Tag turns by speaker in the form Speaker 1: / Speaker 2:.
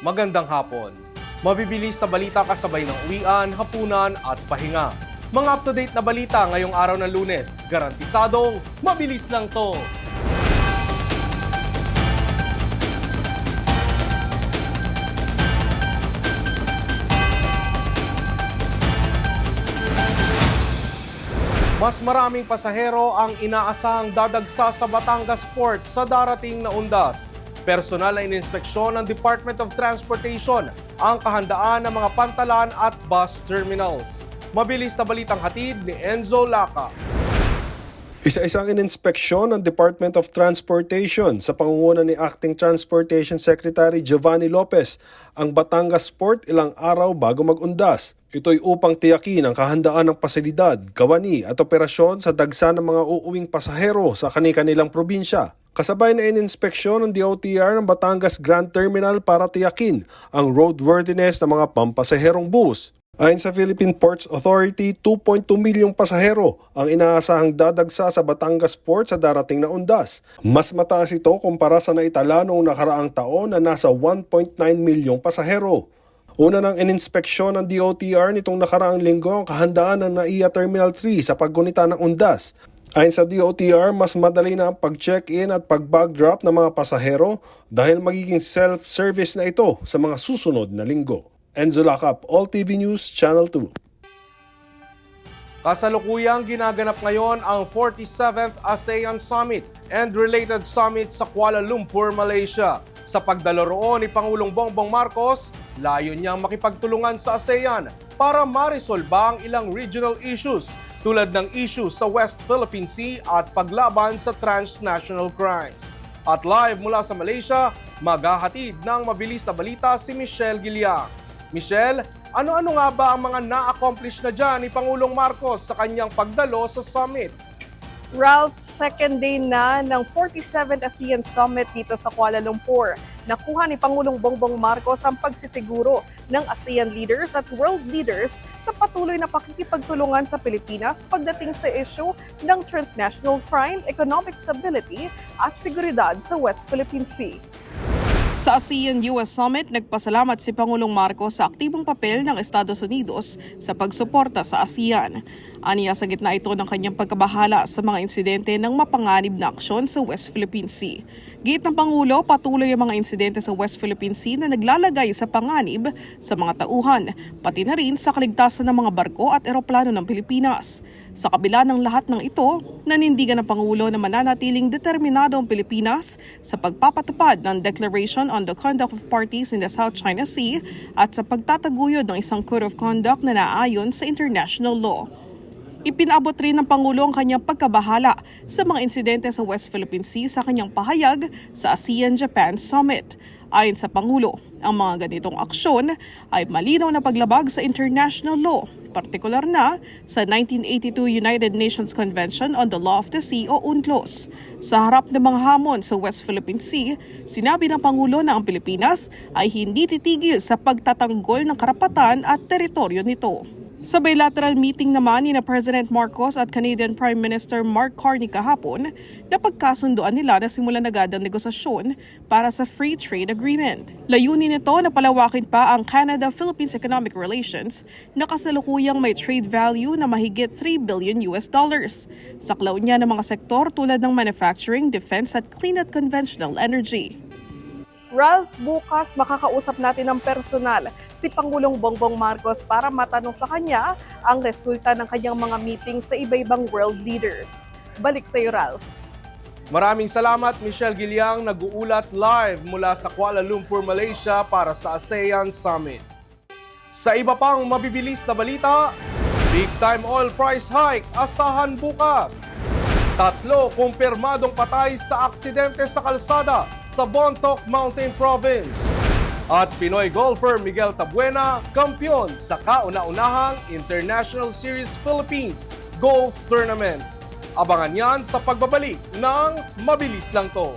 Speaker 1: Magandang hapon. Mabibilis na balita kasabay ng uwian, hapunan at pahinga. Mga up-to-date na balita ngayong araw ng Lunes. Garantisadong mabilis lang to. Mas maraming pasahero ang inaasahang dadagsa sa Batangas Port sa darating na undas. Personal na ininspeksyon ng Department of Transportation ang kahandaan ng mga pantalan at bus terminals. Mabilis na balitang hatid ni Enzo Laca.
Speaker 2: Isa-isang ininspeksyon ng Department of Transportation sa pangunguna ni Acting Transportation Secretary Giovanni Lopez ang Batangas Port ilang araw bago mag-undas. Ito'y upang tiyakin ang kahandaan ng pasilidad, kawani at operasyon sa dagsa ng mga uuwing pasahero sa kani-kanilang probinsya. Kasabay na ininspeksyon ng DOTR ng Batangas Grand Terminal para tiyakin ang roadworthiness ng mga pampasaherong bus. Ayon sa Philippine Ports Authority, 2.2 milyong pasahero ang inaasahang dadagsa sa Batangas Port sa darating na undas. Mas mataas ito kumpara sa naitala noong nakaraang taon na nasa 1.9 milyong pasahero. Una ng ininspeksyon ng DOTR nitong nakaraang linggo ang kahandaan ng NAIA Terminal 3 sa paggunita ng undas. Ayon sa DOTR, mas madali na ang pag-check-in at pag-bag drop ng mga pasahero dahil magiging self-service na ito sa mga susunod na linggo. Enzo Lacap, All TV News, Channel 2.
Speaker 1: Kasalukuyang ginaganap ngayon ang 47th ASEAN Summit and related summit sa Kuala Lumpur, Malaysia. Sa pagdalo roon ni Pangulong Bongbong Marcos, layo niyang makipagtulungan sa ASEAN para maresolba ang ilang regional issues tulad ng issue sa West Philippine Sea at paglaban sa transnational crimes. At live mula sa Malaysia, maghahatid ng mabilis na balita si Michelle Giliang. Michelle, ano-ano nga ba ang mga na-accomplish na dyan ni Pangulong Marcos sa kanyang pagdalo sa summit?
Speaker 3: Ralph, second day na ng 47th ASEAN Summit dito sa Kuala Lumpur. Nakuha ni Pangulong Bongbong Marcos ang pagsisiguro ng ASEAN leaders at world leaders sa patuloy na pakikipagtulungan sa Pilipinas pagdating sa issue ng transnational crime, economic stability at seguridad sa West Philippine Sea. Sa ASEAN-US Summit, nagpasalamat si Pangulong Marcos sa aktibong papel ng Estados Unidos sa pagsuporta sa ASEAN. Aniya sa gitna ito ng kanyang pagkabahala sa mga insidente ng mapanganib na aksyon sa West Philippine Sea. Giit ng Pangulo, patuloy ang mga insidente sa West Philippine Sea na naglalagay sa panganib sa mga tauhan, pati na rin sa kaligtasan ng mga barko at eroplano ng Pilipinas. Sa kabila ng lahat ng ito, nanindigan ng Pangulo na mananatiling determinado ang Pilipinas sa pagpapatupad ng Declaration on the Conduct of Parties in the South China Sea at sa pagtataguyod ng isang code of conduct na naayon sa international law. Ipinabot rin ng Pangulo ang kanyang pagkabahala sa mga insidente sa West Philippine Sea sa kanyang pahayag sa ASEAN-Japan Summit. Ayon sa Pangulo, ang mga ganitong aksyon ay malinaw na paglabag sa international law, partikular na sa 1982 United Nations Convention on the Law of the Sea o UNCLOS. Sa harap ng mga hamon sa West Philippine Sea, sinabi ng Pangulo na ang Pilipinas ay hindi titigil sa pagtatanggol ng karapatan at teritoryo nito. Sa bilateral meeting naman ni President Marcos at Canadian Prime Minister Mark Carney kahapon, napagkasunduan nila na simulan agad ang negosasyon para sa Free Trade Agreement. Layunin nito na palawakin pa ang Canada-Philippines Economic Relations na kasalukuyang may trade value na mahigit $3 billion. Saklaw niya ng mga sektor tulad ng manufacturing, defense at clean at conventional energy. Ralph, bukas makakausap natin ng personal si Pangulong Bongbong Marcos para matanong sa kanya ang resulta ng kanyang mga meeting sa iba-ibang world leaders. Balik sa iyo, Ralph.
Speaker 1: Maraming salamat, Michelle Giliang, nag-uulat live mula sa Kuala Lumpur, Malaysia para sa ASEAN Summit. Sa iba pang mabibilis na balita, big time oil price hike asahan bukas. 3 kumpirmadong patay sa aksidente sa kalsada sa Bontoc Mountain Province. At Pinoy golfer Miguel Tabuena, kampiyon sa kauna-unahang International Series Philippines Golf Tournament. Abangan yan sa pagbabalik ng Mabilis Lang To.